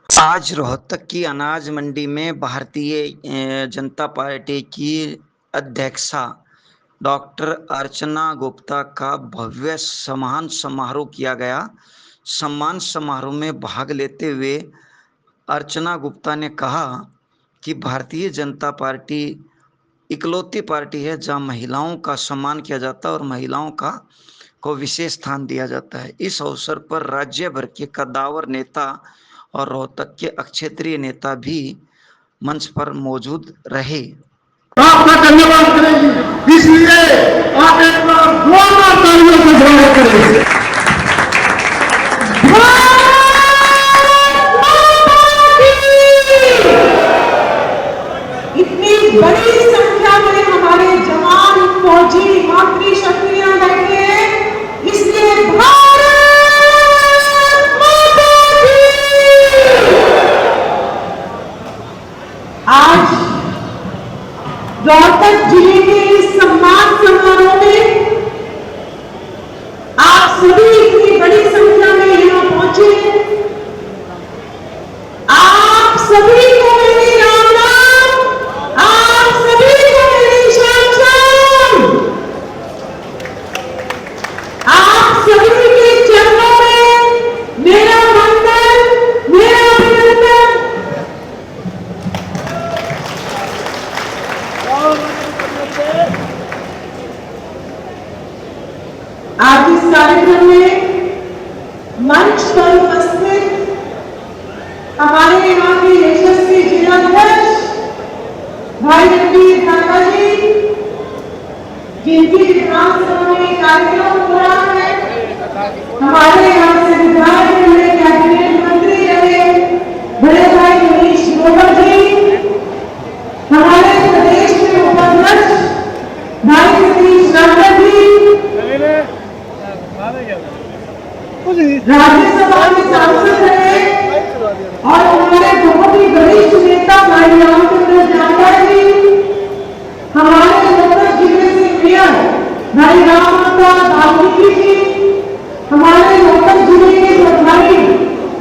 आज रोहतक की अनाज मंडी में भारतीय जनता पार्टी की अध्यक्षा डॉक्टर अर्चना गुप्ता का भव्य सम्मान समारोह किया गया। सम्मान समारोह में भाग लेते हुए अर्चना गुप्ता ने कहा कि भारतीय जनता पार्टी इकलौती पार्टी है जहां महिलाओं का सम्मान किया जाता है और महिलाओं का को विशेष स्थान दिया जाता है। इस अवसर पर राज्य भर के कद्दावर नेता और रोहतक के क्षेत्रीय नेता भी मंच पर मौजूद रहे। आपका धन्यवाद करेंगे, इसलिए आप एक बार जोरदार तालियों से स्वागत करेंगे। इतनी बड़ी संख्या में हमारे जवान फौजी मातृ शक्तियां बैठे हैं, इसलिए भारत माता की। आज रोहतक जिले के इस सम्मान समारोह में आप सभी इतनी बड़ी संख्या में यहाँ पहुंचे। आप सभी को मेरी राम राम, आप सभी को मेरी शाम शाम, आप सभी के चरणों में मेरा वंदन, मेरा अभिनंदन। आज इस कार्यक्रम में मंच पर उपस्थित हमारे यहाँ के यशस्वी जिलाध्यक्ष भाई रणवीर ढाका जी, जिनकी विधानसभा में कार्यक्रम हो रहा है, हमारे यहाँ से विधायक रहे, कैबिनेट मंत्री रहे बड़े भाई मनीष ग्रोवर जी, हमारे प्रदेश के उपाध्यक्ष भाई सतीश नागर जी, राज्यसभा के सांसद रहे और हमारे बहुत ही वरिष्ठ नेता भाई रामचंद्र जांगड़ जी, हमारे रोहतक जिले से मेयर भाई राममाता वाल्मीकि जी, हमारे रोहतक जिले के प्रभारी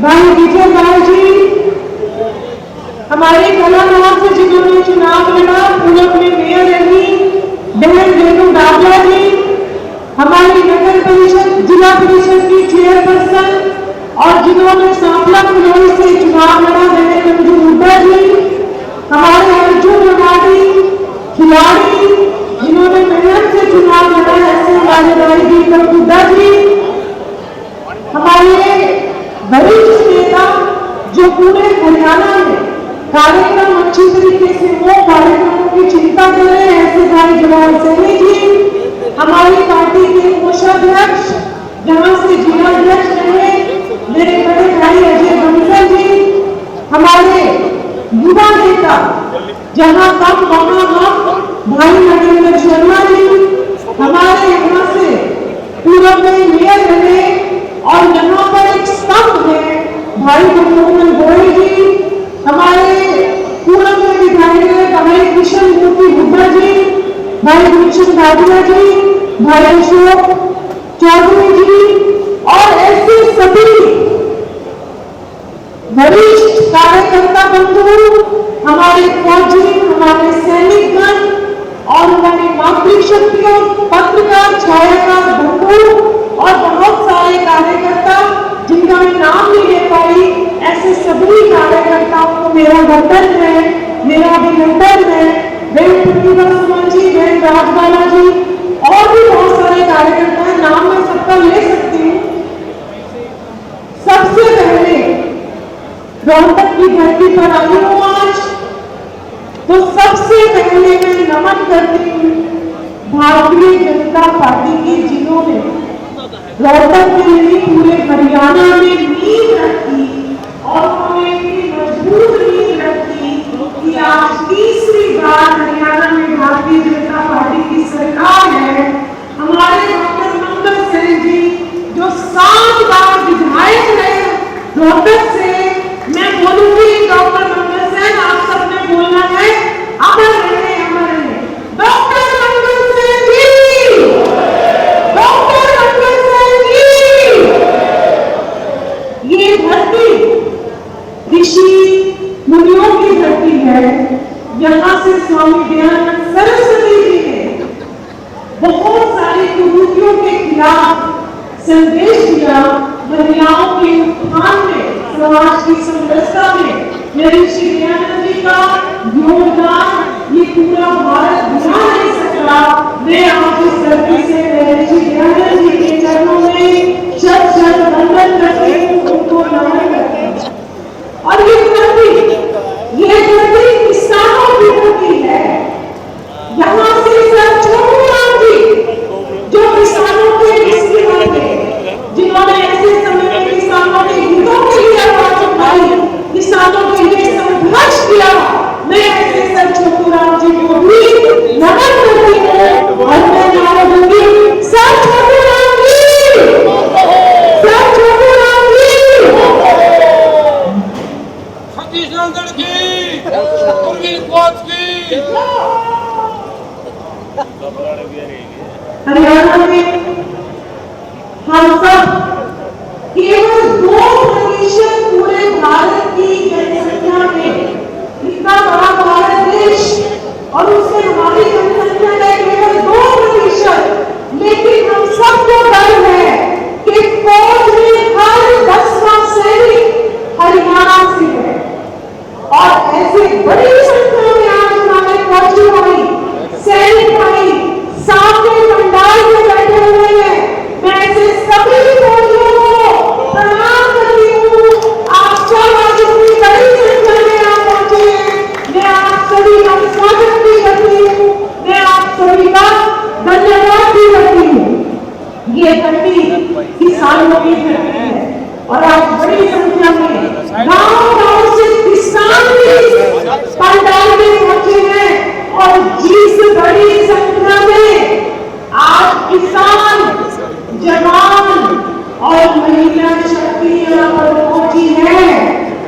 भाई विजय लाल जी, हमारे कलानौर से जिन्होंने चुनाव लड़ा पूरब में मेयर रही बहन रेणु डाबला जी, हमारी नगर परिषद जिला परिषद की चेयरपर्सन और जिन्होंने सांपला कुनौरी से चुनाव लड़ा बहन मंजू हुड्डा जी, हमारे अर्जुन अवार्डी खिलाड़ी जिन्होंने मेरठ से चुनाव लड़ा ऐसे हमारे भाई दीपक हुड्डा जी, हमारे वरिष्ठ नेता जो पूरे हरियाणा में कार्यक्रम अच्छी तरीके से वो कार्यक्रमों की चिंता कर रहे हैं ऐसे भाई जवाहर सैनी जी, हमारी पार्टी के कोषाध्यक्ष जहां से जिलाध्यक्ष रहे मेरे बड़े भाई अजय बंसल जी, हमारे युवा नेता जहां कम वहां हम भाई नरेंद्र शर्मा जी, हमारे यहाँ से पूरब में मेयर रहे और यहाँ पर एक स्तंभ है भाई मनमोहन गोयल जी, हमारे पूरब में विधायक भाई कृष्ण मूर्ति हुड्डा जी, भाई गुलशन दादिया जी, भाई अशोक चौधरी जी और ऐसे सभी वरिष्ठ कार्यकर्ता बंधु, हमारे फौजी, हमारे सैनिकगण और हमारी मातृ शक्तियों, पत्रकार, छायाकार बंधु और बहुत सारे कार्यकर्ता जिनका मैं नाम नहीं ले पाई, ऐसे सभी कार्यकर्ताओं को मेरा वंदन है, मेरा अभिनंदन है। बहन प्रतिभा सुमन जी, बहन राजबाला जी और भी बहुत सारे कार्यकर्ता हैं, नाम मैं सबका ले सकती हूँ। सबसे पहले रोहतक की धरती पर आई हूँ आज, तो सबसे पहले मैं नमन करती हूँ भारतीय जनता पार्टी की जिन्होंने रोहतक के लिए पूरे हरियाणा में नींव रखी और उन्होंने इतनी मजबूत नींव रखी कि आज तीसरी बार हरियाणा में भारतीय जनता पार्टी की सरकार है। हमारे डॉक्टर मंगल सेन जी जो 7 बार विधायक रहे रोहतक से, मैं बोलूंगी डॉक्टर मंगल सेन आप सबने बोलना है अमर रहे, अमर रहे डॉक्टर मंगल सेन जी, डॉक्टर मंगल सेन जी। ये धरती ऋषि मुनियों की धरती है। यहाँ से स्वामी दयानंद सरस्वती जी ने बहुत सारी कुरीतियों के खिलाफ संदेश दिया। महिलाओं के उत्थान में, समाज की समरसता में ऋषि दयानंद जी का योगदान ये पूरा भारत भुला नहीं सकता। मैं आज इस धरती से ऋषि दयानंद जी के चरणों में शत शत वंदन करती हूँ, उनको नमन करती हूँ। और ये धरती किसानों की धरती है। यहाँ से सर छोटूराम जी जो किसानों के मुस्लिम थे, जिन्होंने ऐसे समय में किसानों के हितों के लिए आवाज उठाई, किसानों के लिए संघर्ष किया, मैं ऐसे सर छोटूराम जी को भी नमन करती हूँ। और मैं नारा दूंगी, सर छोटूराम जी, सर छोटूराम जी। सतीश नंदन की, गुरमीत कोच की। हरियाणा में हम सब केवल 2% पूरे भारत की जनसंख्या में, इतना बड़ा भारत देश और उसमें हमारी जनसंख्या है केवल 2%, लेकिन हम सबको डर है कि फौज में हर 10वां सैनिक हरियाणा से है। और ऐसे बड़ी संख्या में आज हमारे फौजी भाई, सैनिक भाई सामने पंडाल में बैठे हुए हैं। मैं ऐसे सभी फौजियों को प्रणाम करती हूँ। आप सब आज इतनी बड़ी संख्या में आप पहुंचे हैं, मैं आप सभी का स्वागत भी करती हूँ, मैं आप सभी का धन्यवाद भी करती हूँ। ये धरती किसानों की धरती है और आज बड़ी संख्या में गांव-गांव से किसान भी पंडाल में पहुंचे हैं। और जिस बड़ी संख्या में आज किसान, जवान और महिला शक्ति यहाँ पर पहुंची है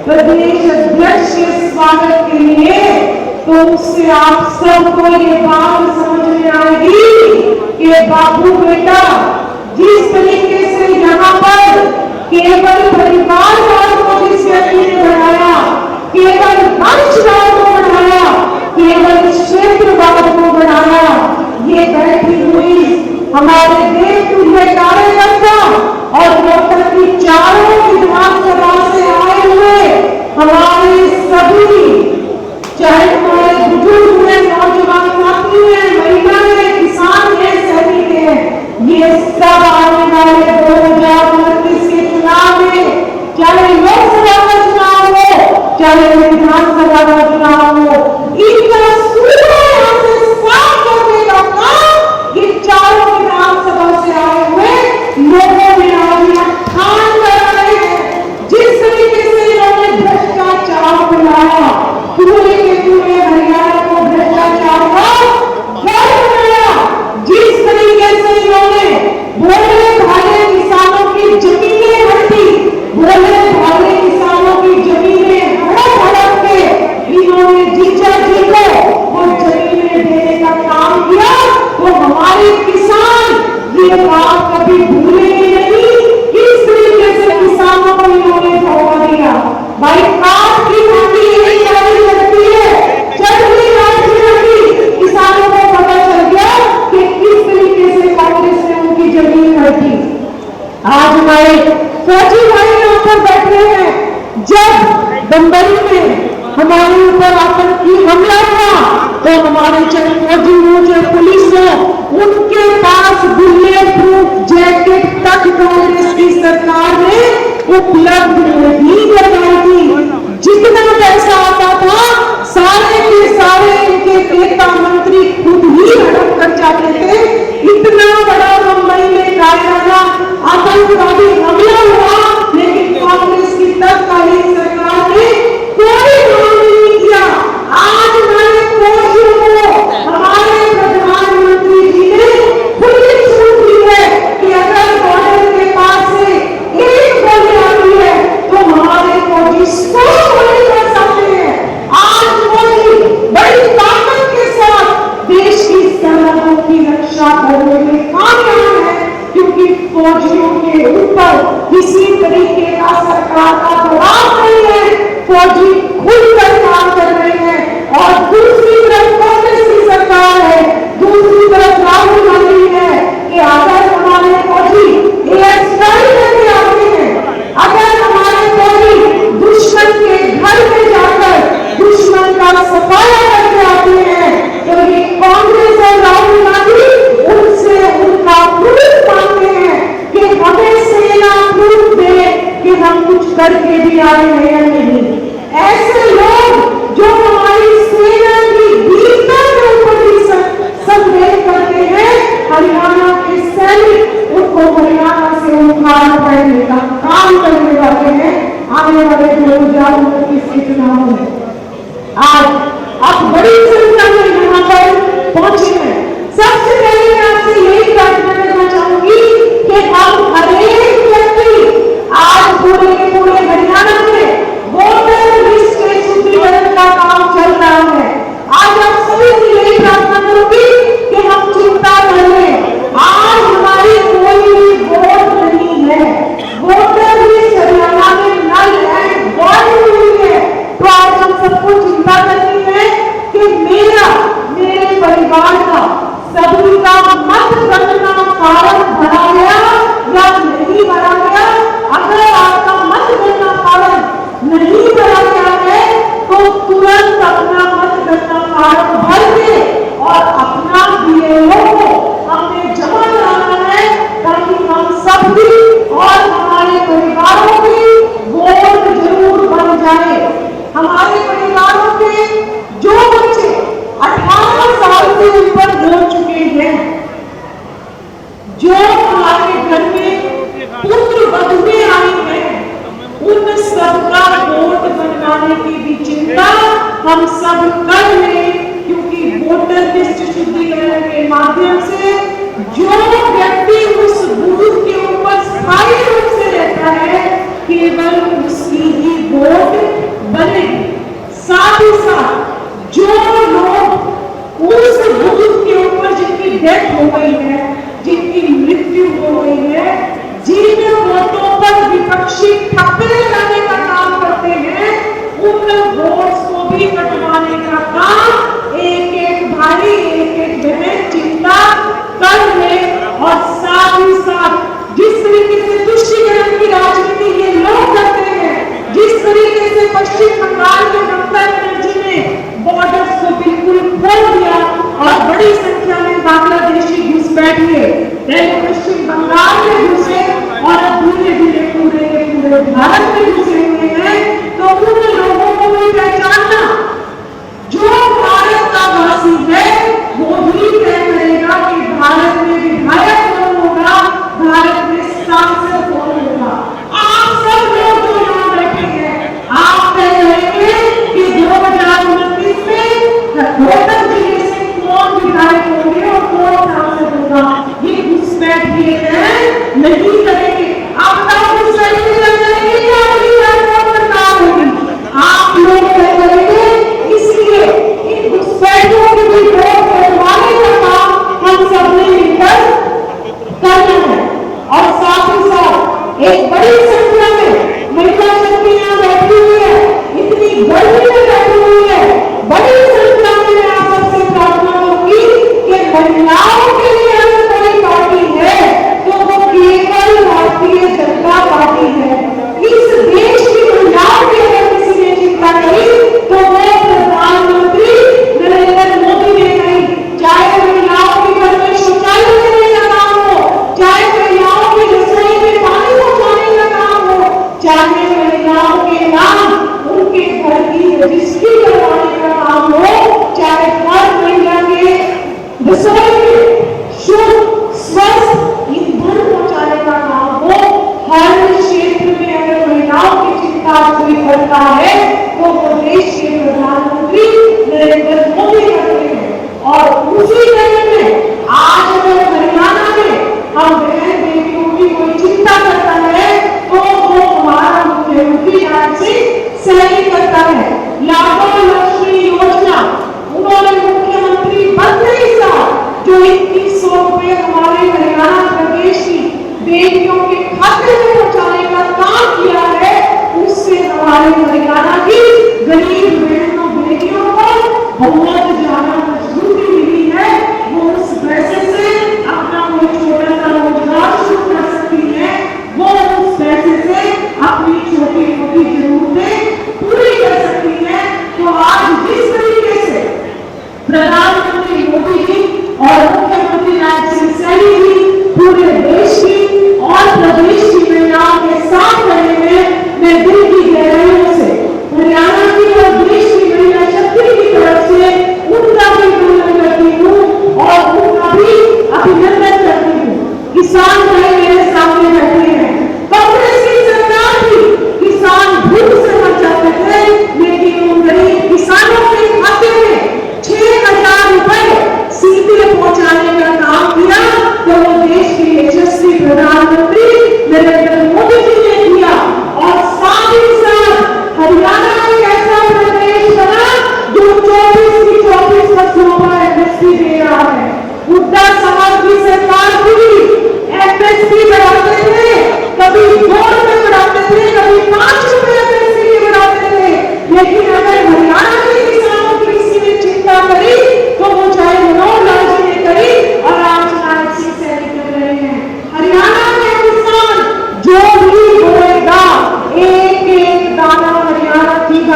प्रदेश अध्यक्ष के स्वागत के लिए, तो उससे आप सबको ये बात समझ में आएगी कि बाबू बेटा, जिस तरीके से यहाँ पर केवल परिवारवाद को जिस व्यक्ति ने बढ़ाया, केवल वंशवाद को बढ़ाया, केवल क्षेत्रवाद को बढ़ाया, ये बैठी हुई हमारे देश के कार्यकर्ता और लोकतंत्र की चारों विधानसभा से आए हुए हमारे सभी, चाहे हमारे बुजुर्ग हुए, नौजवान साथी हैं, महिला हैं, किसान हैं, सैनिक हैं, ये सब आने वाले 2029 के चुनाव में, चाहे लोकसभा का चुनाव हो, चाहे विधानसभा का चुनाव हो, इनका सूबा यहाँ से साफ करने का काम ये चारों विधानसभा से आए हुए लोगों ने आज यहाँ ठान कर रहे हैं। जिस तरीके से इन्होंने भ्रष्टाचार बनाया, पूरे के पूरे हरियाणा को भ्रष्टाचार का घर बनाया, जिस तरीके से इन्होंने भोले भाले किसानों की जमीनें हड़पी, भोले भाले किसानों की जमीनें हड़प हड़प के इन्होंने जीजा जी को वो जमीनें देने का काम किया। तो हमारे किसान ये बात कभी भूलेंगे नहीं, किस तरीके से किसानों को इन्होंने धोखा दिया। भाई काट की घाटी यही जारी लगती है, जब भी काट की घाटी किसानों को पता चल गया कि किस तरीके से कांग्रेस ने उनकी जमीन हड़पी। आज हमारे फौजी भाई यहाँ पर बैठे हैं। जब बंबई में हमारे ऊपर आतंकी हमला हुआ तो हमारे चाहे फौजी हो, चाहे पुलिस हो, उनके पास बुलेट प्रूफ जैकेट तक कांग्रेस की सरकार ने उपलब्ध नहीं करवाई थी। जितना पैसा आता था सारे के सारे इनके नेता मंत्री खुद ही हड़प कर जाते थे। इतना बड़ा मुंबई में कायराना आतंकवादी हमला हुआ, लेकिन कांग्रेस की तत्कालीन सरकार ने कोई काम नहीं किया। आज हमारे फौजियों को हमारे प्रधानमंत्री जी ने खुली छूट दी है कि अगर बॉर्डर के पास से एक गोली आती है तो हमारे फौजी करके भी आए हैं या नहीं। ऐसे लोग जो हमारी सेना की वीरता के ऊपर भी संदेह करते हैं, हरियाणा के सैनिक उनको हरियाणा से उखाड़ फेंकने का काम करने वाले हैं आने वाले 2029 के चुनाव में। आज आप बड़ी संख्या में यहाँ पर पहुंचे हैं। सबसे पहले मैं आपसे यही प्रार्थना करना चाहूंगी कि हम हर एक व्यक्ति आज पूरे के पूरे हरियाणा में वोटर लिस्ट के शुद्धिकरण का काम चल रहा है। आज आप सभी से यही प्रार्थना करूंगी कि हम चिंता न करें। आज हमारी कोई भी वोट नहीं है, वोटर लिस्ट हरियाणा में नल एंड वॉइड हुई है। तो आज हम सबको चिंता करनी है कि मेरे परिवार का, सभी का मत गणना फॉर्म भरा गया या नहीं भरा गया। अगर आपका मत गणना फॉर्म नहीं भरा गया है तो तुरंत अपना मत गणना फॉर्म भर के और अपना बीएलओ को हमने जमा कराना है, ताकि हम सब भी और हमारे परिवारों की वोट जरूर बन जाए। हमारे परिवारों के जो बच्चे 18 साल से ऊपर हो चुके हैं, जो हमारे घर में पुत्र वधुएं आई हैं, उन सबका वोट बनवाने की भी चिंता हम सब कर लें, क्योंकि वोटर लिस्ट शुद्धिकरण के माध्यम से जो व्यक्ति उस बूथ के ऊपर स्थायी रूप से रहता है, केवल उसकी ही वोट बनेगी। साथ ही साथ जो लोग उस बूथ के ऊपर जिनकी डेथ हो गई है, जिनकी मृत्यु हो गई है, जिन वोटों पर विपक्षी ठप्पे लगाने का काम करते हैं, उन वोट्स को भी कटवाने का काम एक एक भाई, एक एक बहन चिंता कर ले। और साथ ही साथ जिस तरीके से तुष्टीकरण की राजनीति ये लोग करते हैं, जिस तरीके से पश्चिम बंगाल के ममता बनर्जी ने बॉर्डर्स को बिल्कुल खोल दिया और बड़ी संख्या में बांग्लादेशी घुसपैठ हुए, पश्चिम बंगाल में घुसे और अब धीरे धीरे पूरे के पूरे भारत में घुसे हुए हैं, तो उन लोगों को भी पहचानना। जो भारत का वासी है वो ही तय करेगा कि भारत में विधायक कौन होगा, भारत में सांसद कौन होगा। आप सब लोग जो यहाँ बैठे हैं, आप तय करेंगे कि 2029 में रोहतक जिले से कौन विधायक होंगे और कौन सांसद होगा। ये घुसपैठ ये तय नहीं करेंगे। आप तब घुसपैठ कर जाएंगे कि आपकी सरकार सरकार होगी, आप लोग तय करेंगे। इसलिए इन घुसपैठों के भी वोट करवाने का काम हम सबने मिलकर करना है। और साथ ही साथ एक बड़ी संख्या में महिला शक्ति यहाँ बैठी हुई है, इतनी गर्मी में बैठी हुई है, बड़ी संख्या में मैं आप सबसे प्रार्थना करूंगी कि महिलाओं के लिए अगर कोई पार्टी है तो वो केवल भारतीय जनता पार्टी है। इस देश की महिलाओं की अगर किसी ने चिंता करी तो वो प्रधानमंत्री नरेंद्र मोदी ने कही। चाहे महिलाओं के घर में शौचालय देने का काम हो, चाहे महिलाओं की रसोई में पानी पहुंचाने का काम हो, चाहे महिलाओं के नाम उनके घर की रजिस्ट्री करवाने का काम हो, चाहे हर महिला के रसोई में शुद्ध स्वस्थ ईंधन पहुंचाने का काम हो, हर क्षेत्र में अगर महिलाओं की चिंता कोई करता है तो वो देश के प्रधानमंत्री नरेंद्र मोदी करते हैं। और उसी तरह में आज अगर हरियाणा में हम बहन बेटियों की कोई चिंता करता है तो वो हमारा मुख्यमंत्री राज सिंह सैनी करता है। लाडो लक्ष्मी योजना उन्होंने मुख्यमंत्री बनते ही साल जो 2100 रुपए हमारे हरियाणा प्रदेश की बेटियों के खाते में पहुंचाने का काम किया है, उससे हमारे हरियाणा की गरीब बहनों बेटियों को बहुत ज्यादा मजबूती मिली है। वो उस पैसे से अपना कोई छोटा सा रोजगार शुरू कर सकती है, वो उस पैसे से अपनी छोटी मोटी जरूरतें पूरी कर सकती है। तो आज जिस तरीके से प्रधानमंत्री मोदी जी और मुख्यमंत्री राज सिंह सैनी जी पूरे देश की और प्रदेश की महिलाओं के साथ रहे हैं, मैं दिल की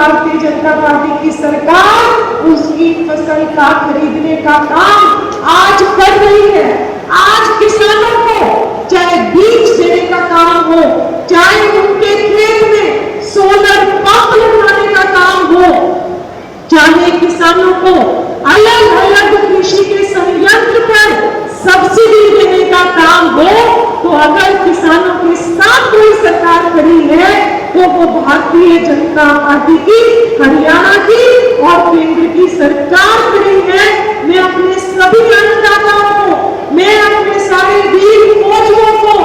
भारतीय जनता पार्टी की सरकार उसकी फसल का खरीदने का काम आज कर रही है। आज किसानों को चाहे बीज देने का काम हो, चाहे उनके खेत में सोलर पंप लगाने का काम हो, चाहे किसानों को अलग अलग कृषि के संयंत्र पर सब्सिडी देने का काम हो, तो अगर किसानों के साथ कोई सरकार खड़ी है तो वो भारतीय जनता पार्टी की, हरियाणा की और केंद्र की सरकार खड़ी है। मैं अपने सभी अन्नदाताओं को, मैं अपने सारे वीर फौजियों को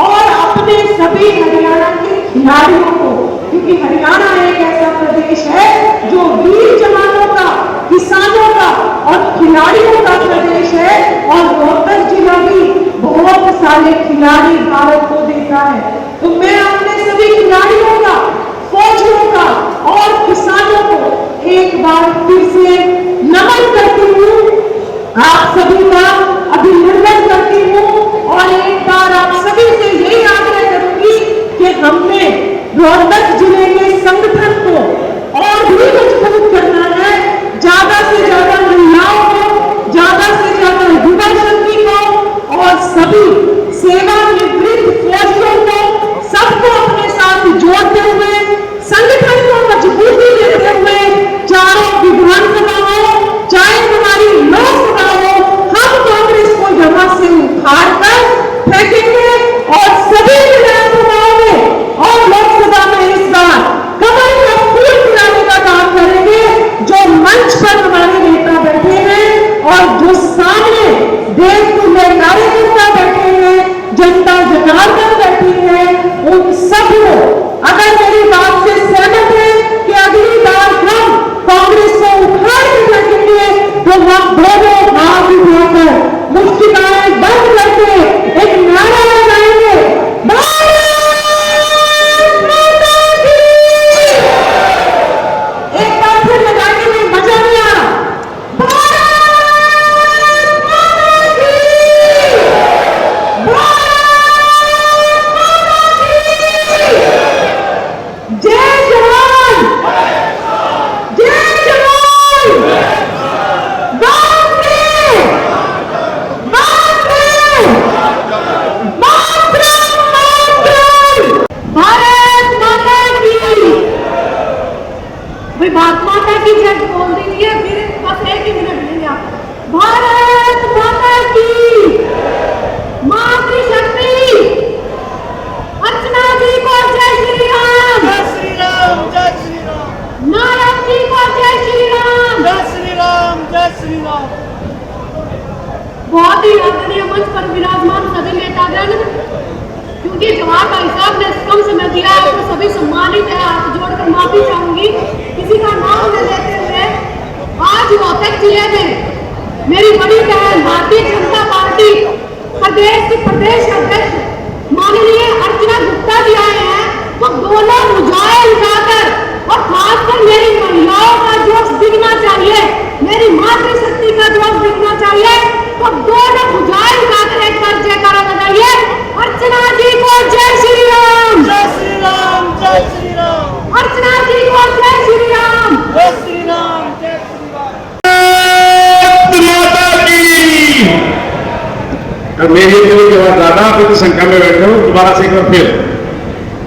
और अपने सभी हरियाणा के खिलाड़ियों को, क्योंकि हरियाणा एक ऐसा प्रदेश है जो वीर जवानों का, किसानों का और खिलाड़ियों का प्रदेश है, और रोहतक जिला भी बहुत सारे खिलाड़ी भारत को देता है। तो मैं अपने सभी खिलाड़ियों का, फौजियों का और किसानों को एक बार फिर से नमन करती हूँ, आप सभी का अभिनंदन करती हूँ और एक बार आप सभी से यही आग्रह करूंगी कि हमने रोहतक जिले के संगठन को और भी मजबूत करना है। ज्यादा से ज्यादा महिलाओं को, ज्यादा से ज्यादा युवा शक्ति को और सभी सेवानिवृत्त फौजियों को, सबको अपने साथ जोड़ते हुए, संगठन को मजबूती देते हुए, चारों विधानसभाओं, चाहे हमारी लोकसभा हो, हम कांग्रेस को यहाँ से उखाड़ कर फेंकेंगे और सभी विधानसभाओं में और लोकसभा में इस बार कमल का फूल खिलाने का काम करेंगे। जो मंच पर हमारे नेता बैठे हैं और जो सामने देश के कार्यकर्ता बैठे हैं, जनता जनार्दन बैठी है, उन सब को अगर मेरी बात से सहमत है कि अगली बार हम कांग्रेस को उखाड़ के फेंकेंगे, तो हम दोनों हाथ उठाकर मुस्कुराए बंद करके एक नारा लगाएंगे, एक बार फिर लगाने में मजा नहीं आ रहा। जय जवान, जय जवान, भारत माता की, भाई भारत माता की जय बोल दीजिए, फिर बस एक ही मिनट लेंगे आप। भारत माता की, मातृशक्ति, अर्चना जी को जय श्री राम, जय श्री राम, जय श्री राम, नारायण जी को जय श्री राम, जय श्री राम, जय श्री राम। बहुत ही आदरणीय मंच पर विराजमान सभी नेतागण, क्योंकि जवाब भाई साहब ने कम समय दिया है तो सभी सम्मानित है, हाथ जोड़कर माफी चाहूंगी किसी का नाम न लेते हुए। आज रोहतक जिले में मेरी बड़ी बहन भारतीय जनता पार्टी प्रदेश के प्रदेश अध्यक्ष माननीय अर्चना गुप्ता जी आए हैं, वो दोनों भुजाएं उठाकर और खासकर मेरी महिलाओं का जोश दिखना चाहिए, मेरी मातृशक्ति का जोश दिखना चाहिए, तो दोनों भुजाएं उठाकर एक बार जयकारा लगाइए, अर्चना जी को जय श्री राम, जय श्री राम, जय श्री राम, अर्चना जी को जय श्री राम, जय श्री राम, जय श्री राम। माता की। मेरी दिल के बाद ज्यादा फिर संख्या में बैठे हो, दोबारा से एक बार फिर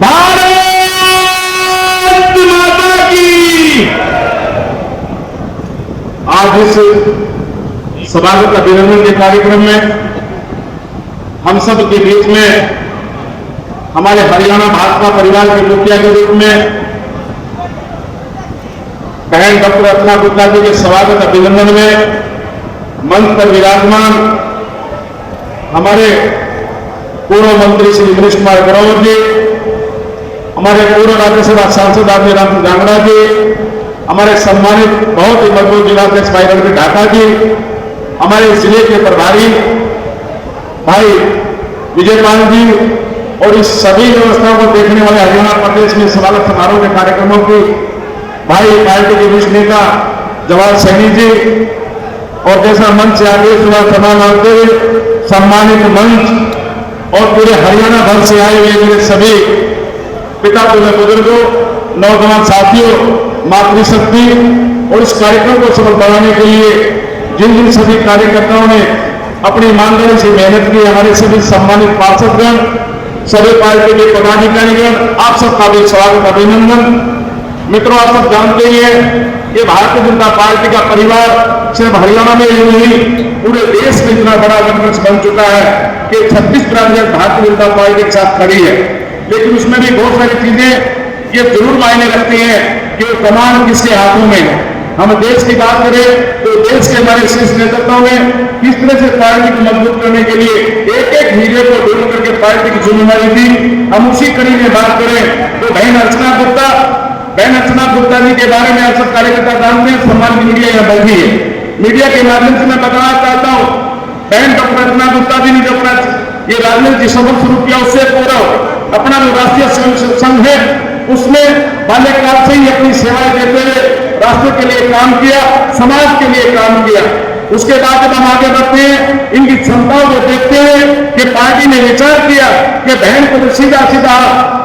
भारत माता की। आज इस स्वागत अभिनंदन के कार्यक्रम में हम सब के बीच में हमारे हरियाणा भाजपा परिवार के मुखिया के रूप में बहन डॉक्टर अर्चना गुप्ता जी के स्वागत अभिनंदन में मंच पर विराजमान हमारे पूर्व मंत्री श्री दिनेश कुमार ग्रोवर जी, हमारे पूर्व राज्यसभा सांसद आदमी राम जांगड़ा जी, हमारे सम्मानित बहुत ही मजबूत जिलाध्यक्ष भाई रणबीर ढाका जी, हमारे जिले के प्रभारी भाई विजयपाल जी और इस सभी व्यवस्थाओं को देखने वाले हरियाणा प्रदेश में स्वागत समारोह के कार्यक्रमों की भाई पार्टी के वरिष्ठ नेता जवाहर सैनी जी, और जैसा मंच से आगे सुबह प्रणाम आते सम्मानित मंच और पूरे हरियाणा भर से आए हुए मेरे सभी पिता तुम्हें बुजुर्गों, नौजवान साथियों, मातृशक्ति और इस कार्यक्रम को सफल बनाने के लिए जिन जिन सभी कार्यकर्ताओं ने अपनी ईमानदारी से मेहनत की, हमारे सभी सम्मानित पार्षदगण, सभी पार्टी के पदाधिकारीगण, आप सबका भी स्वागत, अभिनंदन। मित्रों, आप सब जानते ही हैं ये भारतीय जनता पार्टी का परिवार सिर्फ हरियाणा में ही नहीं पूरे देश में इतना बड़ा जनमंच बन चुका है कि 36 ब्रांचें भारतीय जनता पार्टी के साथ खड़ी है। लेकिन उसमें भी बहुत सारी चीजें ये जरूर मायने रखती हैं कि वो कमान किसके हाथों में है। हम देश की बात करें तो देश के हमारे शीर्ष नेतृत्व में किस तरह से पार्टी को मजबूत करने के लिए एक एक हीरे को ढूंढ करके पार्टी की जिम्मेदारी दी। हम उसी कड़ी में बात करें तो बहन अर्चना गुप्ता जी के बारे में आप सब कार्यकर्ता जानते हैं। सम्मान मीडिया यहाँ बैठी है, मीडिया के माध्यम से मैं बताना चाहता हूँ, बहन डॉक्टर अर्चना गुप्ता जी ने जो अपना ये राजनीति सफल शुरू किया उससे पूरा अपना जो राष्ट्रीय स्वयं संघ है उसमें बाल्यकाल से ही अपनी सेवाएं देते हुए राष्ट्र के लिए काम किया, समाज के लिए काम किया। उसके बाद जब हम आगे बढ़ते हैं, इनकी क्षमताओं को देखते हुए कि पार्टी ने विचार किया कि बहन को सीधा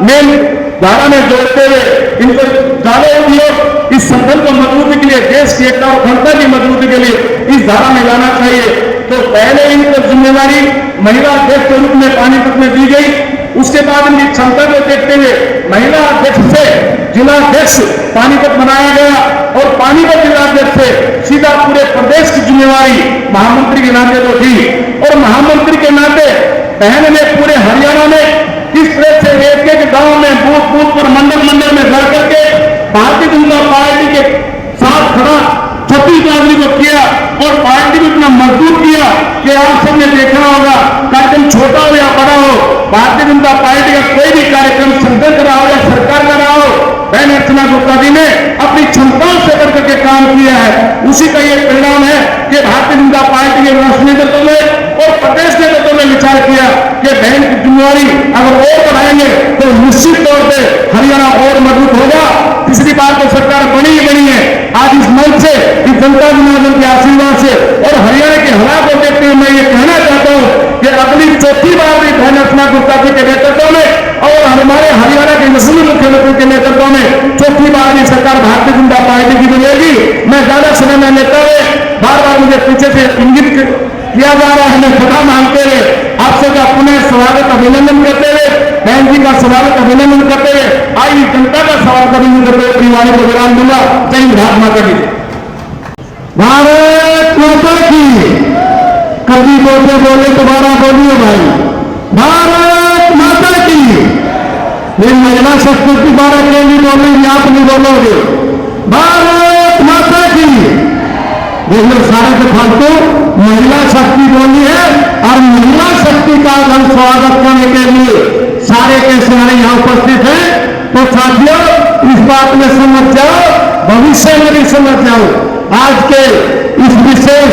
मेन धारा में जोड़ते हुए इनको ज्यादा उपयोग इस संगठन को मजबूती के लिए, देश की एकता और अखंडता की मजबूती के लिए इस धारा में लाना चाहिए। तो पहले इनको जिम्मेदारी महिला अध्यक्ष के रूप में पानीपत में दी गई। उसके बाद इनकी क्षमता को देखते हुए महिला अध्यक्ष से जिला अध्यक्ष पानीपत बनाया गया और पानीपत जिला अध्यक्ष से सीधा पूरे प्रदेश की जिम्मेवारी महामंत्री के नाते को दी। और महामंत्री के नाते बहन ने पूरे हरियाणा में किस तरह से एक एक गांव में बूथ पर मंडल में जा करके भारतीय जनता पार्टी के साथ खड़ा 36 आदमी को किया और पार्टी को इतना मजबूत किया कि आप सबने देखा होगा, कार्यक्रम छोटा हो या बड़ा हो, भारतीय जनता पार्टी का कोई भी कार्यक्रम संगठन का रहा हो या सरकार का रहा हो, बहन अर्चना गुप्ता जी ने अपनी क्षमताओं से बढ़ करके काम किया है। उसी का ये परिणाम है कि भारतीय जनता पार्टी के राष्ट्रीय नेतृत्व में और प्रदेश नेतृत्व में विचार किया कि बहन की जिम्मेवारी अगर और बढ़ाएंगे तो निश्चित तौर पर हरियाणा और मजबूत होगा। पिछली बार तो सरकार बनी ही बनी है। आज इस मंच से, इस जनता जनार्दन के आशीर्वाद से और हरियाणा के हालात को देखते हुए मैं ये कहना चाहता हूँ कि अगली चौथी बार भी बहन अर्चना गुप्ता जी के नेतृत्व में और हमारे हरियाणा के यशस्वी मुख्यमंत्री के नेतृत्व में चौथी बार भी सरकार भारतीय जनता पार्टी की बनेगी। मैं ज्यादा समय में लेता हुए बार मुझे पीछे से इंगित किया जा रहा है, मैं क्षमा मांगते हुए आप सबका पुनः स्वागत अभिनंदन करते हुए, बहन जी का स्वागत अभिनंदन करते हुए, आई जनता का स्वागत अभिनंदन करते हुए अपनी वाणी को विराम दूंगा। जय हिंद, भारत माता की भारत माता की। कभी बोले दोबारा बोलिए भाई, भारत माता की। ये महिला शक्ति की बारह के लिए बोलेंगे, आप नहीं बोलोगे, भारत माता की। देखो सारे के फालतू महिला शक्ति बोली है और महिला शक्ति का हम स्वागत करने के लिए सारे के सारे यहाँ उपस्थित हैं। तो साथियों, इस बात में समझ जाओ, भविष्य में भी समझ जाओ। आज के इस विशेष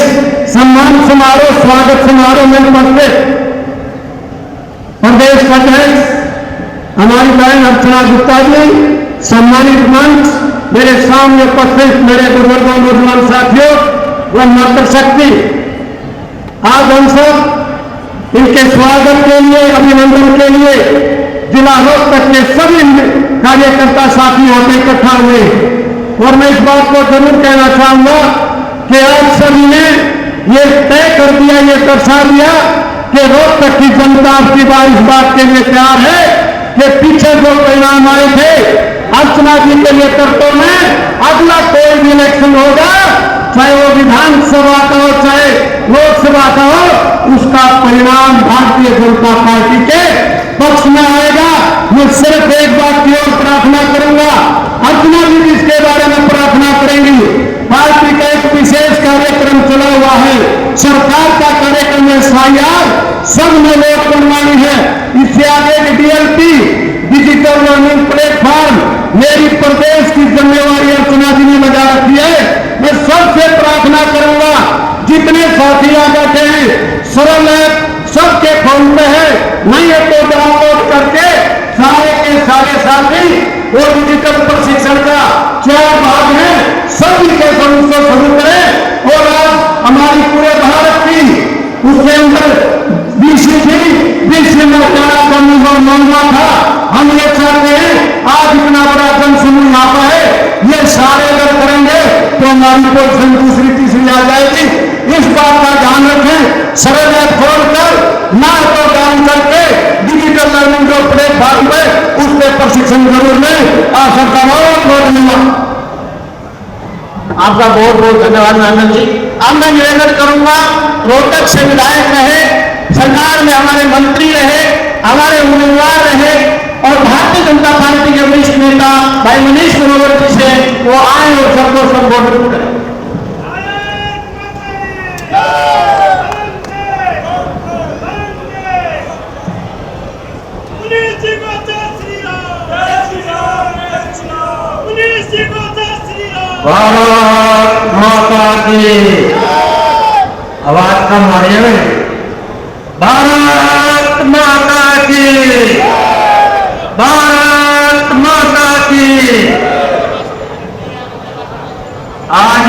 सम्मान समारोह, स्वागत समारोह में उपस्थित प्रदेश अध्यक्ष हमारी बहन अर्चना गुप्ता जी, सम्मानित मंच, मेरे सामने उपस्थित मेरे बुजुर्गों, नौजवान साथियों व मातृशक्ति, आज हम सब इनके स्वागत के लिए, अभिनंदन के लिए जिला रोहतक के सभी कार्यकर्ता साथी यहाँ पे इकट्ठा हुए। और मैं इस बात को जरूर कहना चाहूंगा कि आप सभी ने ये तय कर दिया, ये दर्शा दिया कि रोहतक की जनता आपकी बार इस बात के लिए तैयार है कि पीछे जो परिणाम आए थे अर्चना जी के नेतृत्व में, अगला कोई भी इलेक्शन होगा, चाहे वो विधानसभा का हो चाहे लोकसभा का हो, उसका परिणाम भारतीय जनता पार्टी के पक्ष में आएगा। मैं सिर्फ एक बात की ओर प्रार्थना करूंगा, अर्चना जी इसके बारे में प्रार्थना करेंगी। पार्टी का एक विशेष कार्यक्रम चला हुआ है, सरकार का कार्यक्रम है SIR, सब में वोट बनवानी है। इससे आगे DLP, डिजिटल लर्निंग प्लेटफॉर्म, मेरी प्रदेश की जिम्मेवारी अर्चना जी ने लगा रखी है। मैं सबसे प्रार्थना करूंगा, जितने साथी आ बैठे हैं, सरल है, सबके फोन पे है, नहीं है तो डाउनलोड करके सारे के सारे साथी वो डिजिटल प्रशिक्षण का 4 भाग है, सभी के उसको शुरू करें। और आज हमारी पूरे भारत की उसके अंदर BC में क्या करने को मांगा था, हम ये चाहते हैं गलत करेंगे तो हमारी पोजीशन दूसरी तीसरी आ जाएगी। इस बात का ध्यान रखें। सरल ऐप खोलकर ना तो डाउन करके डिजिटल लर्निंग जो प्लेटफॉर्म पे उस पर प्रशिक्षण जरूर लें। आप सबका बहुत बहुत धन्यवाद। आपका बहुत बहुत धन्यवाद आनंद जी। अब मैं निवेदन करूंगा, रोहतक से विधायक रहे, सरकार में हमारे मंत्री रहे, हमारे उम्मीदवार रहे और भारतीय जनता पार्टी के वरिष्ठ नेता भाई मनीष ग्रोवर जी से वो आए और सबको संबोधित करें। भारत माता की। आवाज कम आ रही है। भारत माता की। भारत माता की। आज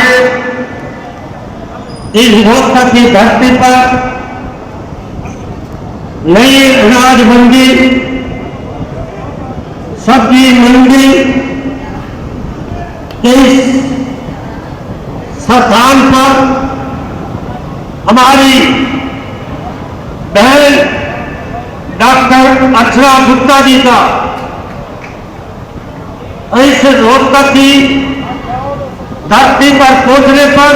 इस रोहतक की धरती पर नई अनाज मंडी, सब्जी मंडी के इस स्थान पर हमारी बहन डॉक्टर अर्चना गुप्ता जी का इस रोहतक की धरती पर पहुंचने पर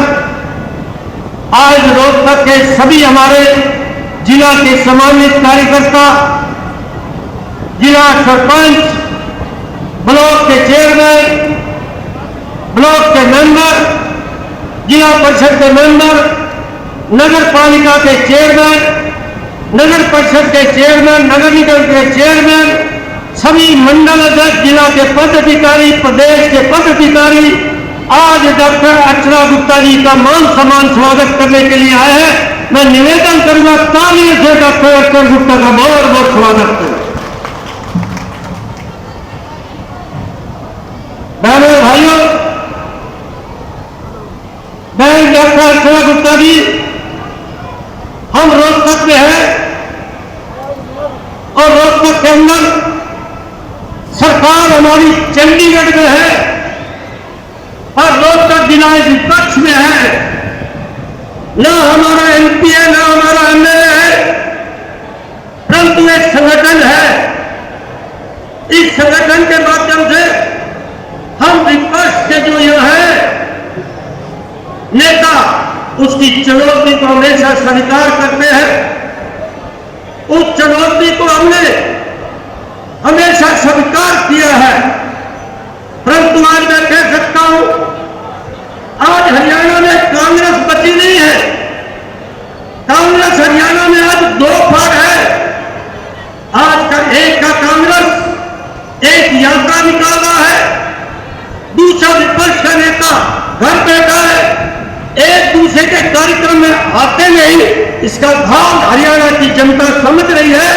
आज रोहतक के सभी हमारे जिला के सम्मानित कार्यकर्ता, जिला सरपंच, ब्लॉक के चेयरमैन, ब्लॉक के मेंबर, जिला परिषद के मेंबर, नगर पालिका के चेयरमैन, नगर परिषद के चेयरमैन, नगर निगम के चेयरमैन, सभी मंडल अध्यक्ष, जिला के पदाधिकारी, प्रदेश के पदाधिकारी आज डॉक्टर अर्चना गुप्ता जी का मान सम्मान स्वागत करने के लिए आए हैं। मैं निवेदन करूंगा तालियों से डॉक्टर अर्चना गुप्ता का बहुत बहुत स्वागत करें। बहनों भाइयों, बहन डॉक्टर अर्चना गुप्ता जी, हम रोहतक में हैं और रोहतक के अंदर सरकार हमारी चंडीगढ़ में है और रोहतक जिला विपक्ष में है। ना हमारा एमपी है, ना हमारा एमएलए है, परंतु एक संगठन है। इस संगठन के माध्यम से हम विपक्ष के जो यह है नेता, उसकी चुनौती को हमेशा स्वीकार करते हैं। उस चुनौती को हमने हमेशा स्वीकार किया है, परंतु आज मैं कह सकता हूं, आज हरियाणा में कांग्रेस बची नहीं है। कांग्रेस हरियाणा में आज दो फाड़ है। आज का एक का कांग्रेस एक यात्रा निकाला है, दूसरा विपक्ष का नेता घर बैठा है, एक दूसरे के कार्यक्रम में आते नहीं। इसका भाव हरियाणा की जनता समझ रही है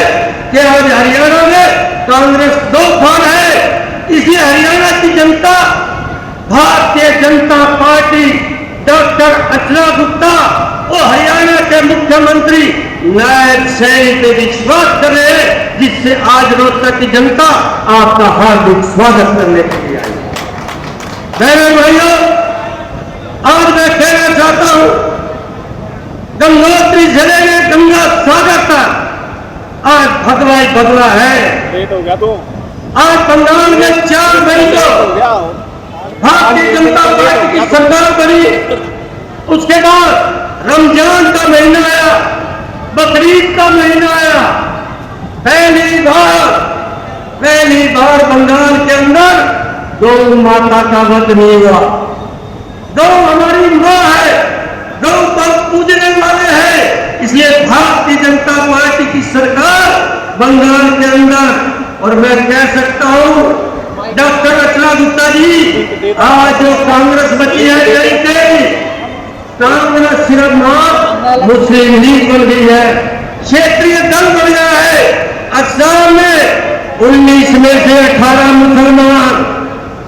कि आज हरियाणा में कांग्रेस दो फाड़ है। इसलिए हरियाणा की जनता भारतीय जनता पार्टी डॉक्टर अर्चना गुप्ता और हरियाणा के मुख्यमंत्री नायब सैनी पे विश्वास कर रहे हैं, जिससे आज रोहतक की जनता आपका हार्दिक स्वागत करने के लिए आई। बहनों भाइयों, आज मैं कहना चाहता हूं, गंगोत्री जिले में गंगा सागर का आज भगवा ही भगवा है। आज बंगाल में 4 मई को भारतीय जनता पार्टी की सरकार बनी। उसके बाद रमजान का महीना आया, बकरीद का महीना आया। पहली बार बंगाल के अंदर गौ माता का वध नहीं हुआ। गौ हमारी मां है, गौ को पूजने वाले हैं। इसलिए भारतीय जनता पार्टी की सरकार बंगाल के अंदर, और मैं कह सकता हूं डॉक्टर अर्चना गुप्ता जी, आज जो कांग्रेस बची है, कहीं कांग्रेस सिर्फ नाम मुस्लिम लीग बन गई है, क्षेत्रीय दल बन गया है। असम में 19 में से 18 मुसलमान,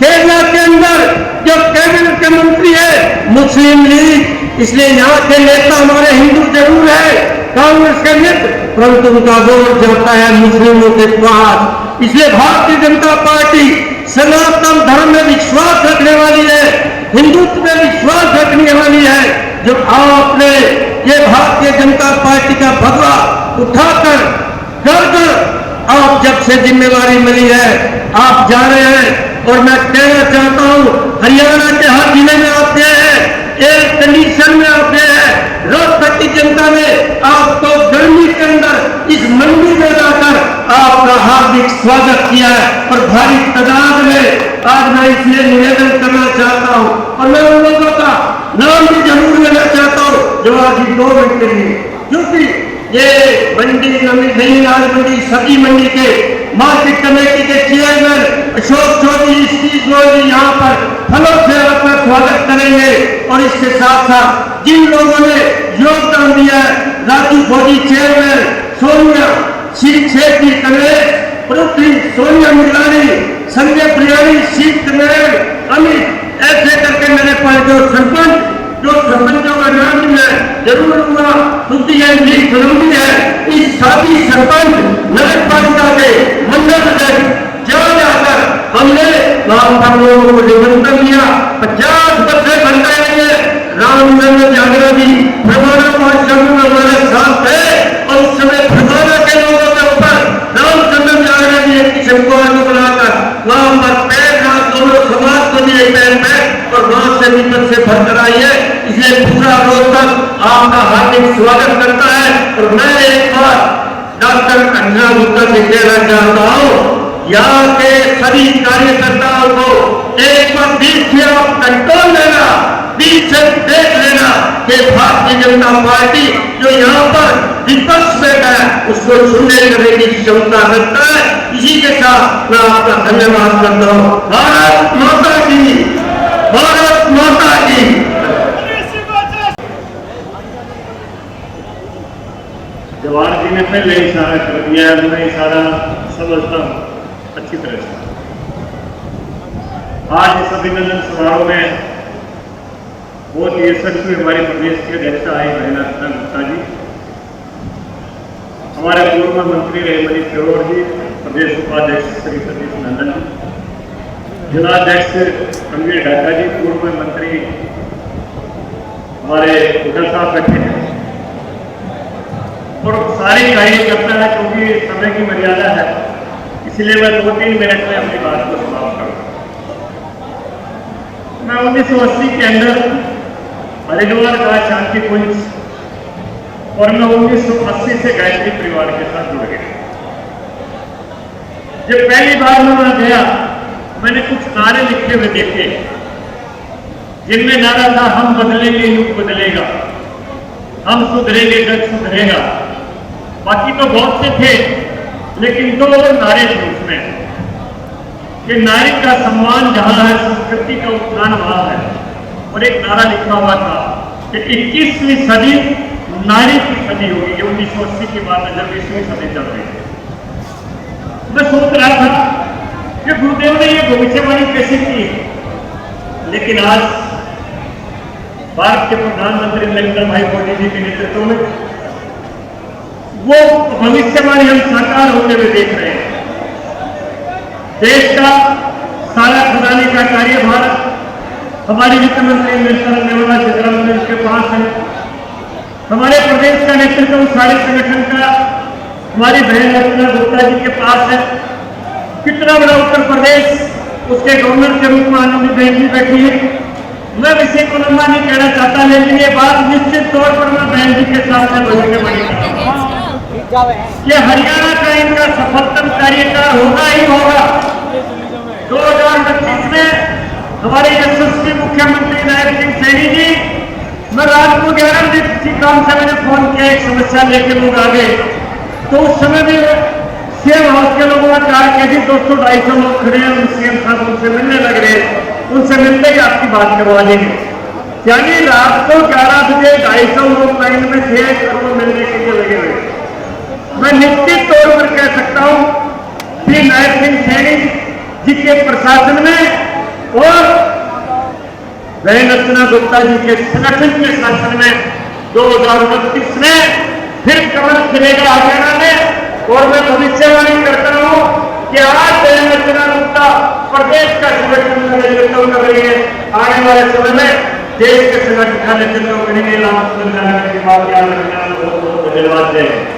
केरला के अंदर जो कैबिनेट के मंत्री है मुस्लिम लीग। इसलिए यहाँ के नेता हमारे हिंदू जरूर है, कांग्रेस के नेता, परंतु उनका वोट जाता है मुस्लिमों के पास। इसलिए भारतीय जनता पार्टी सनातन धर्म में विश्वास रखने वाली है। हिंदुत्व में विश्वास रखने वाली है, जो आपने ये भारतीय जनता पार्टी का भगवा उठाकर कर आप जब से जिम्मेवारी मिली है आप जा रहे हैं। और मैं कहना चाहता हूं, हरियाणा के हर जिले में आप गए हैं, एयर कंडीशन में आप गए हैं, रोहतक की जनता ने आपको गर्मी के अंदर इस मंडी में लाकर आपका हार्दिक स्वागत किया है। और भारी तादाद में आज मैं इसलिए निवेदन करना चाहता हूं और मैं उन लोगों का नाम भी जरूर लेना चाहता हूं जो आज 2 मिनट के लिए, क्योंकि ये मंडी नई नाल मंडी सब्जी मंडी के मार्केट कमेटी के चेयरमैन अशोक चौधरी स्टीज यहाँ पर फलों से आपका स्वागत करेंगे। और इसके साथ साथ जिन लोगों ने योगदान दिया है, राजू फौजी चेयरमैन, सोनिया शीख शेट्टी कन्वेश, पृथ्वी सोनिया मिलानी, संजय प्रियाणी शीख कन्वेश, अमित, ऐसे करके मेरे पास जो सरपंचों का नाम है जरूर हुआ सुधी है, इस सभी सरपंच नगर पालिका के मंडल जाकर हमने वहां पर लोगों को निमंत्रण दिया। 50 बच्चे बन गए हैं। रामचंद्र जागरा जी फरमाना पाठशाला में हमारे साथ थे और उस समय फरमाना के लोगों के ऊपर रामचंद्र जागरा जी एक किस्म को आगे बनाकर वहां पर पैर दोनों समाज को दिए पैर में और वहां से विपद से भरकर आई है। इसलिए पूरा रोहतक आपका हार्दिक स्वागत करता है। और मैं एक बार डॉक्टर अर्चना गुप्ता से कहना चाहता हूं, यहाँ के सभी कार्यकर्ताओं को एक बार बीच से आप कंट्रोल लेना, बीच से देख लेना कि भारतीय जनता पार्टी जो यहाँ पर विपक्ष में है उसको सुनने करने की क्षमता रखता है। इसी के साथ मैं आपका धन्यवाद करता हूँ। भारत माता की, भारत माता की। जवाहर जी ने पहले इशारा कर दिया है, मैं इशारा समझता हूँ अच्छी तरह से। आज इस अभिनंदन समारोह में बहुत ही यशस्वी हमारे प्रदेश के अध्यक्ष आए अर्चना गुप्ता जी, हमारे पूर्व मंत्री रहे मनीष ग्रोवर जी, प्रदेश उपाध्यक्ष श्री सतीश नंदन जी, जिलाध्यक्ष रणवीर ढाका जी, पूर्व मंत्री हमारे उधर साहब बैठे हैं और सारे कार्यकर्ता है। क्योंकि समय की मर्यादा है इसलिए मैं 2-3 मिनट में अपनी बात को समाप्त करूंगा। मैं 1980 के अंदर हरिद्वार का शांति कुंज और मैं 1980 से गायत्री परिवार के साथ जुड़ गया। जब पहली बार मैं वहां गया मैंने कुछ नारे लिखे हुए देखे जिनमें नारा था, हम बदलेंगे युग बदलेगा, हम सुधरेंगे जग सुधरेगा। बाकी तो बहुत से थे लेकिन 2 नारे थे उसमें कि नारी का सम्मान जहां है संस्कृति का उत्थान वहां है। और एक नारा लिखा हुआ था कि 21वीं सदी नारी की सदी होगी। ये 1980 की बात है जब 20वीं सदी चल रही थी। मैं सोच रहा था कि गुरुदेव ने ये भविष्यवाणी कैसे की है, लेकिन आज भारत के प्रधानमंत्री नरेंद्र भाई मोदी जी के नेतृत्व में वो भविष्यवाणी हम साकार होते हुए देख रहे हैं। देश का सारा खजाने का कार्यभार हमारी वित्त मंत्री निर्मला सीतारमण के पास है। हमारे प्रदेश का नेतृत्व सारे संगठन का हमारी बहन अर्चना गुप्ता जी के पास है। कितना बड़ा उत्तर प्रदेश, उसके गवर्नर के रूप में आनंदीबेन जी बैठी है। मैं विषय को लंबा नहीं कहना चाहता, लेकिन ये बात निश्चित तौर पर मैं बहन जी के साथ में भविष्यवाणी करता हूं। ये हरियाणा का इनका सफलतम कार्यकाल होगा ही होगा। 2025 में हमारे यशस्वी मुख्यमंत्री नायब सिंह सैनी जी, मैं रात को 11 बजे किसी काम से मैंने फोन किया, एक समस्या लेके लोग आ गए, तो उस समय भी सीएम हाउस के लोगों ने कहा कि जी 200-250 लोग खड़े हैं, सीएम साहब उनसे मिलने लग रहे हैं, उनसे मिलते ही आपकी बात करवा लेंगे। यानी रात को 11 बजे 250 लोग लाइन में थे और वो मिलने के लिए लगे हुए। मैं निश्चित तौर पर कह सकता हूं कि नायब सिंह सैनी जी के प्रशासन में और बहन अर्चना गुप्ता जी के संगठन के शासन में 2029 में फिर कमल खिलेगा हरियाणा में। और मैं भविष्यवाणी करता हूं कि आज बहन अर्चना जनता प्रदेश का संगठन का नेतृत्व कर रही है। आने वाले समय में देश के संगठन का नेतृत्व करेंगे। बहुत बहुत धन्यवाद। जय हिंद।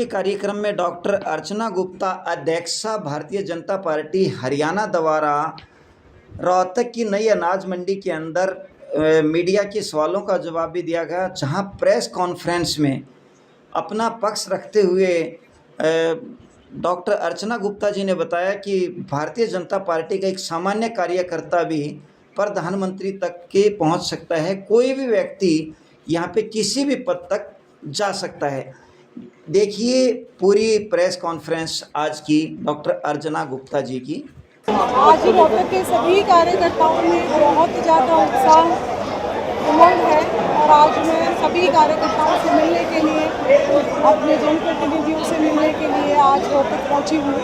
के कार्यक्रम में डॉक्टर अर्चना गुप्ता, अध्यक्षा भारतीय जनता पार्टी हरियाणा द्वारा रोहतक की नई अनाज मंडी के अंदर मीडिया के सवालों का जवाब भी दिया गया, जहां प्रेस कॉन्फ्रेंस में अपना पक्ष रखते हुए डॉक्टर अर्चना गुप्ता जी ने बताया कि भारतीय जनता पार्टी का एक सामान्य कार्यकर्ता भी प्रधानमंत्री तक के पहुंच सकता है, कोई भी व्यक्ति यहां पे किसी भी पद तक जा सकता है। देखिए पूरी प्रेस कॉन्फ्रेंस आज की डॉक्टर अर्चना गुप्ता जी की। आज रोहतक के सभी कार्यकर्ताओं में बहुत ज़्यादा उत्साह उमंग है और आज मैं सभी कार्यकर्ताओं से मिलने के लिए, अपने जनप्रतिनिधियों से मिलने के लिए आज रोहतक पहुंची हूँ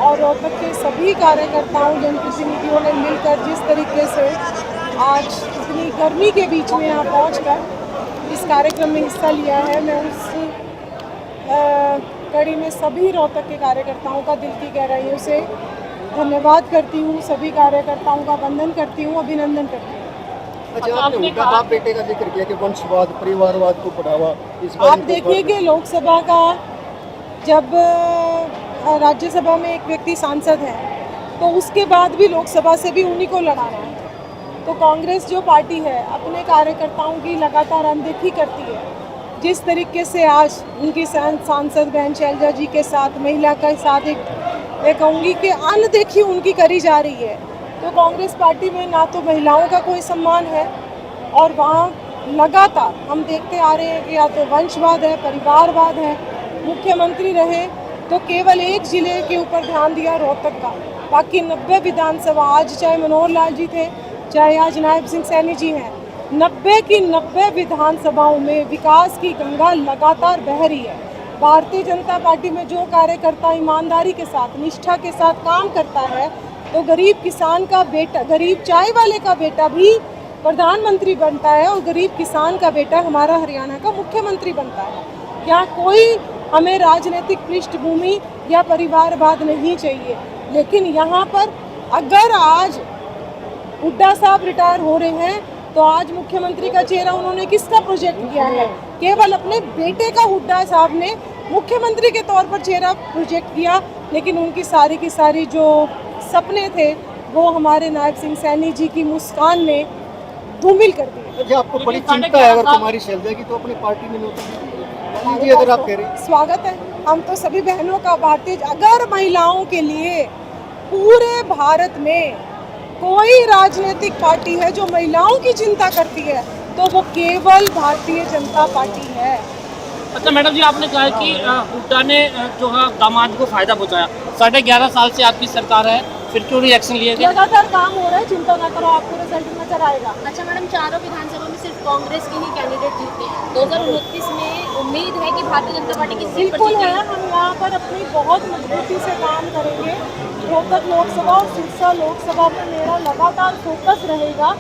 और रोहतक के सभी कार्यकर्ताओं जनप्रतिनिधियों ने मिलकर जिस तरीके से आज इतनी गर्मी के बीच में यहाँ पहुँचकर इस कार्यक्रम में हिस्सा लिया है, मैं उस कड़ी में सभी रोहतक के कार्यकर्ताओं का दिल की गहराइयों से धन्यवाद करती हूँ, सभी कार्यकर्ताओं का वंदन करती हूँ, अभिनंदन करती हूँ। अच्छा, आपने बाप बेटे का जिक्र किया कि वंशवाद परिवारवाद को बढ़ावा, इस बार आप देखिए कि लोकसभा का जब राज्यसभा में एक व्यक्ति सांसद है तो उसके बाद भी लोकसभा से भी उन्हीं को लड़ाना है। तो कांग्रेस जो पार्टी है अपने कार्यकर्ताओं की लगातार अनदेखी करती है। जिस तरीके से आज उनकी सांसद बहन शैलजा जी के साथ महिला के साथ एक कहूँगी कि अनदेखी उनकी करी जा रही है, तो कांग्रेस पार्टी में ना तो महिलाओं का कोई सम्मान है और वहाँ लगातार हम देखते आ रहे हैं कि या तो वंशवाद है, परिवारवाद है। मुख्यमंत्री रहे तो केवल एक जिले के ऊपर ध्यान दिया रोहतक का, बाकी 90 विधानसभा, आज चाहे मनोहर लाल जी थे चाहे आज नायब सिंह सैनी जी हैं, 90 की 90 विधानसभाओं में विकास की गंगा लगातार बह रही है। भारतीय जनता पार्टी में जो कार्यकर्ता ईमानदारी के साथ, निष्ठा के साथ काम करता है तो गरीब किसान का बेटा, गरीब चाय वाले का बेटा भी प्रधानमंत्री बनता है और गरीब किसान का बेटा हमारा हरियाणा का मुख्यमंत्री बनता है। क्या कोई हमें राजनीतिक पृष्ठभूमि या परिवारवाद नहीं चाहिए, लेकिन यहाँ पर अगर आज हुड्डा साहब रिटायर हो रहे हैं तो आज मुख्यमंत्री का चेहरा उन्होंने किसका प्रोजेक्ट किया है? केवल अपने बेटे का हुड्डा साहब ने मुख्यमंत्री के तौर पर चेहरा प्रोजेक्ट किया, लेकिन उनकी सारी की सारी जो सपने थे वो हमारे नायब सिंह सैनी जी की मुस्कान ने धूमिल कर दी। अच्छा, आपको बड़ी चिंता है अगर तुम्हारी शैलजा की तो अपनी पार्टी में नौकरी अगर आप कह रहे हैं। स्वागत है, हम तो सभी बहनों का भारतीय, अगर महिलाओं के लिए पूरे भारत में कोई राजनीतिक पार्टी है जो महिलाओं की चिंता करती है तो वो केवल भारतीय जनता पार्टी है। अच्छा मैडम जी, आपने कहा कि हुड्डा ने जो है दामाद को फायदा पहुंचाया, 11.5 साल से आपकी सरकार है, फिर क्यों नहीं एक्शन लिए गए? लगातार काम हो रहा है, चिंता ना करो, आपको रिजल्ट नजर आएगा। अच्छा मैडम, चारों विधानसभा में सिर्फ कांग्रेस के ही कैंडिडेट जीते हैं। 2029 में उम्मीद है कि भारतीय जनता पार्टी की सीट पर बिल्कुल है, जीतेगी। हम यहाँ पर अपनी बहुत मजबूती से काम करेंगे। रोहतक लोकसभा और सिरसा लोकसभा में मेरा लगातार फोकस रहेगा।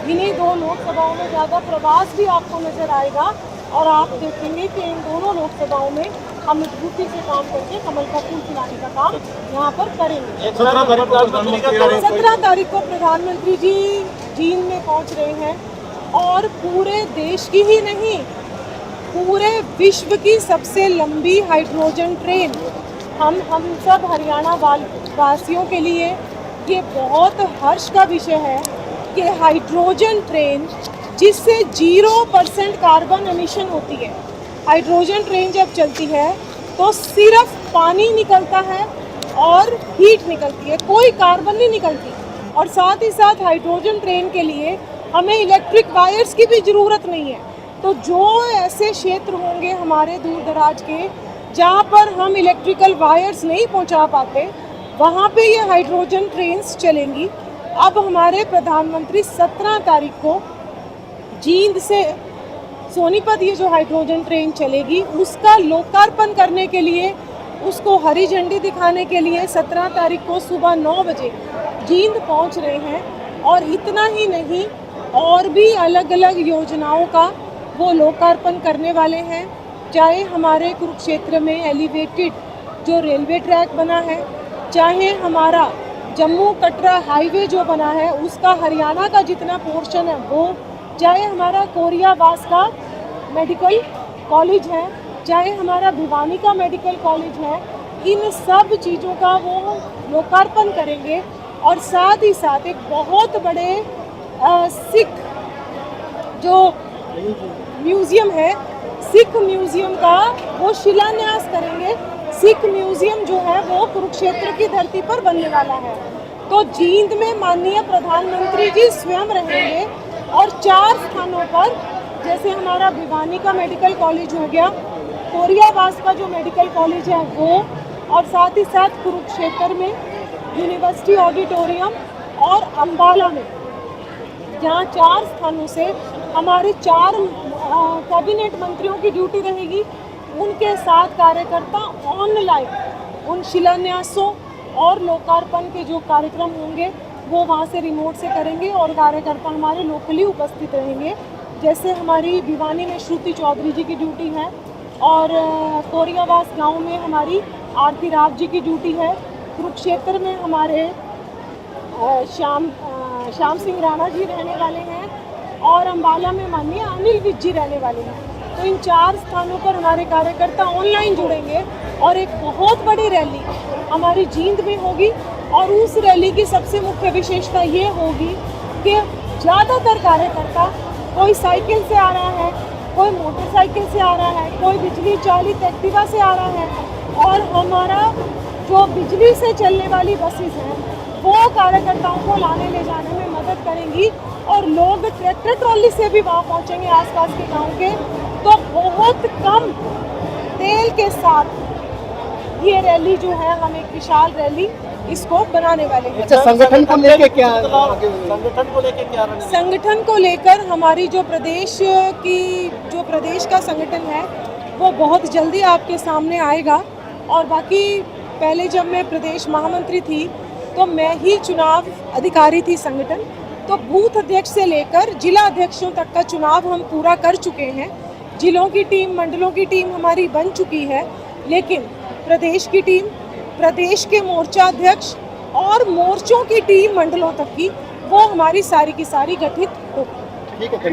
इन्हीं 2 लोकसभाओं में ज़्यादा प्रवास भी आपको नजर आएगा और आप देखेंगे कि इन दोनों लोकसभाओं में हम मजबूती से काम करके कमल का फूल खिलाने का काम यहाँ पर करेंगे। 17 तारीख को प्रधानमंत्री जी जींद में पहुँच रहे हैं और पूरे देश की ही नहीं, पूरे विश्व की सबसे लंबी हाइड्रोजन ट्रेन हम सब हरियाणा वासियों के लिए ये बहुत हर्ष का विषय है कि हाइड्रोजन ट्रेन जिससे 0% कार्बन एमिशन होती है। हाइड्रोजन ट्रेन जब चलती है तो सिर्फ पानी निकलता है और हीट निकलती है, कोई कार्बन नहीं निकलती। और साथ ही साथ हाइड्रोजन ट्रेन के लिए हमें इलेक्ट्रिक वायर्स की भी ज़रूरत नहीं है। तो जो ऐसे क्षेत्र होंगे हमारे दूर दराज के जहाँ पर हम इलेक्ट्रिकल वायर्स नहीं पहुँचा पाते, वहाँ पे ये हाइड्रोजन ट्रेन्स चलेंगी। अब हमारे प्रधानमंत्री 17 तारीख को जींद से सोनीपत ये जो हाइड्रोजन ट्रेन चलेगी उसका लोकार्पण करने के लिए, उसको हरी झंडी दिखाने के लिए 17 तारीख को सुबह 9 बजे जींद पहुंच रहे हैं। और इतना ही नहीं, और भी अलग अलग योजनाओं का वो लोकार्पण करने वाले हैं। चाहे हमारे कुरुक्षेत्र में एलिवेटेड जो रेलवे ट्रैक बना है, चाहे हमारा जम्मू कटरा हाईवे जो बना है उसका हरियाणा का जितना पोर्शन है वो, चाहे हमारा कोरियावास का मेडिकल कॉलेज है, चाहे हमारा भिवानी का मेडिकल कॉलेज है, इन सब चीज़ों का वो लोकार्पण करेंगे। और साथ ही साथ एक बहुत बड़े सिख जो म्यूज़ियम है, सिख म्यूज़ियम का वो शिलान्यास करेंगे। सिख म्यूज़ियम जो है वो कुरुक्षेत्र की धरती पर बनने वाला है। तो जींद में माननीय प्रधानमंत्री जी स्वयं रहेंगे और 4 स्थानों पर, जैसे हमारा भिवानी का मेडिकल कॉलेज हो गया, कोरियावास का जो मेडिकल कॉलेज है वो, और साथ ही साथ कुरुक्षेत्र में यूनिवर्सिटी ऑडिटोरियम और अम्बाला में, जहाँ 4 स्थानों से हमारे 4 कैबिनेट मंत्रियों की ड्यूटी रहेगी। उनके साथ कार्यकर्ता ऑनलाइन उन शिलान्यासों और लोकार्पण के जो कार्यक्रम होंगे वो वहाँ से रिमोट से करेंगे और कार्यकर्ता हमारे लोकली उपस्थित रहेंगे। जैसे हमारी भिवानी में श्रुति चौधरी जी की ड्यूटी है और कोरियावास गांव में हमारी आरती राव जी की ड्यूटी है। कुरुक्षेत्र में हमारे श्याम सिंह राणा जी रहने वाले हैं और अम्बाला में माननीय अनिल विज जी रहने वाले हैं। तो इन 4 स्थानों पर हमारे कार्यकर्ता ऑनलाइन जुड़ेंगे और एक बहुत बड़ी रैली हमारी जींद में होगी। और उस रैली की सबसे मुख्य विशेषता ये होगी कि ज़्यादातर कार्यकर्ता, कोई साइकिल से आ रहा है, कोई मोटरसाइकिल से आ रहा है, कोई बिजली चालित एक्टिवा से आ रहा है, और हमारा जो बिजली से चलने वाली बसेस हैं वो कार्यकर्ताओं को लाने ले जाने में मदद करेंगी। और लोग ट्रैक्टर ट्रॉली से भी वहाँ पहुँचेंगे आसपास के गांव के। तो बहुत कम तेल के साथ ये रैली जो है, हम एक विशाल रैली इसको बनाने वाले हैं। अच्छा, संगठन को लेकर क्या संगठन को लेकर हमारी जो प्रदेश का संगठन है वो बहुत जल्दी आपके सामने आएगा। और बाकी पहले जब मैं प्रदेश महामंत्री थी तो मैं ही चुनाव अधिकारी थी संगठन, तो बूथ अध्यक्ष से लेकर जिला अध्यक्षों तक का चुनाव हम पूरा कर चुके हैं। जिलों की टीम, मंडलों की टीम हमारी बन चुकी है, लेकिन प्रदेश की टीम, प्रदेश के मोर्चा अध्यक्ष और मोर्चों की टीम मंडलों तक की, वो हमारी सारी की सारी गठित होगी। ठीक है।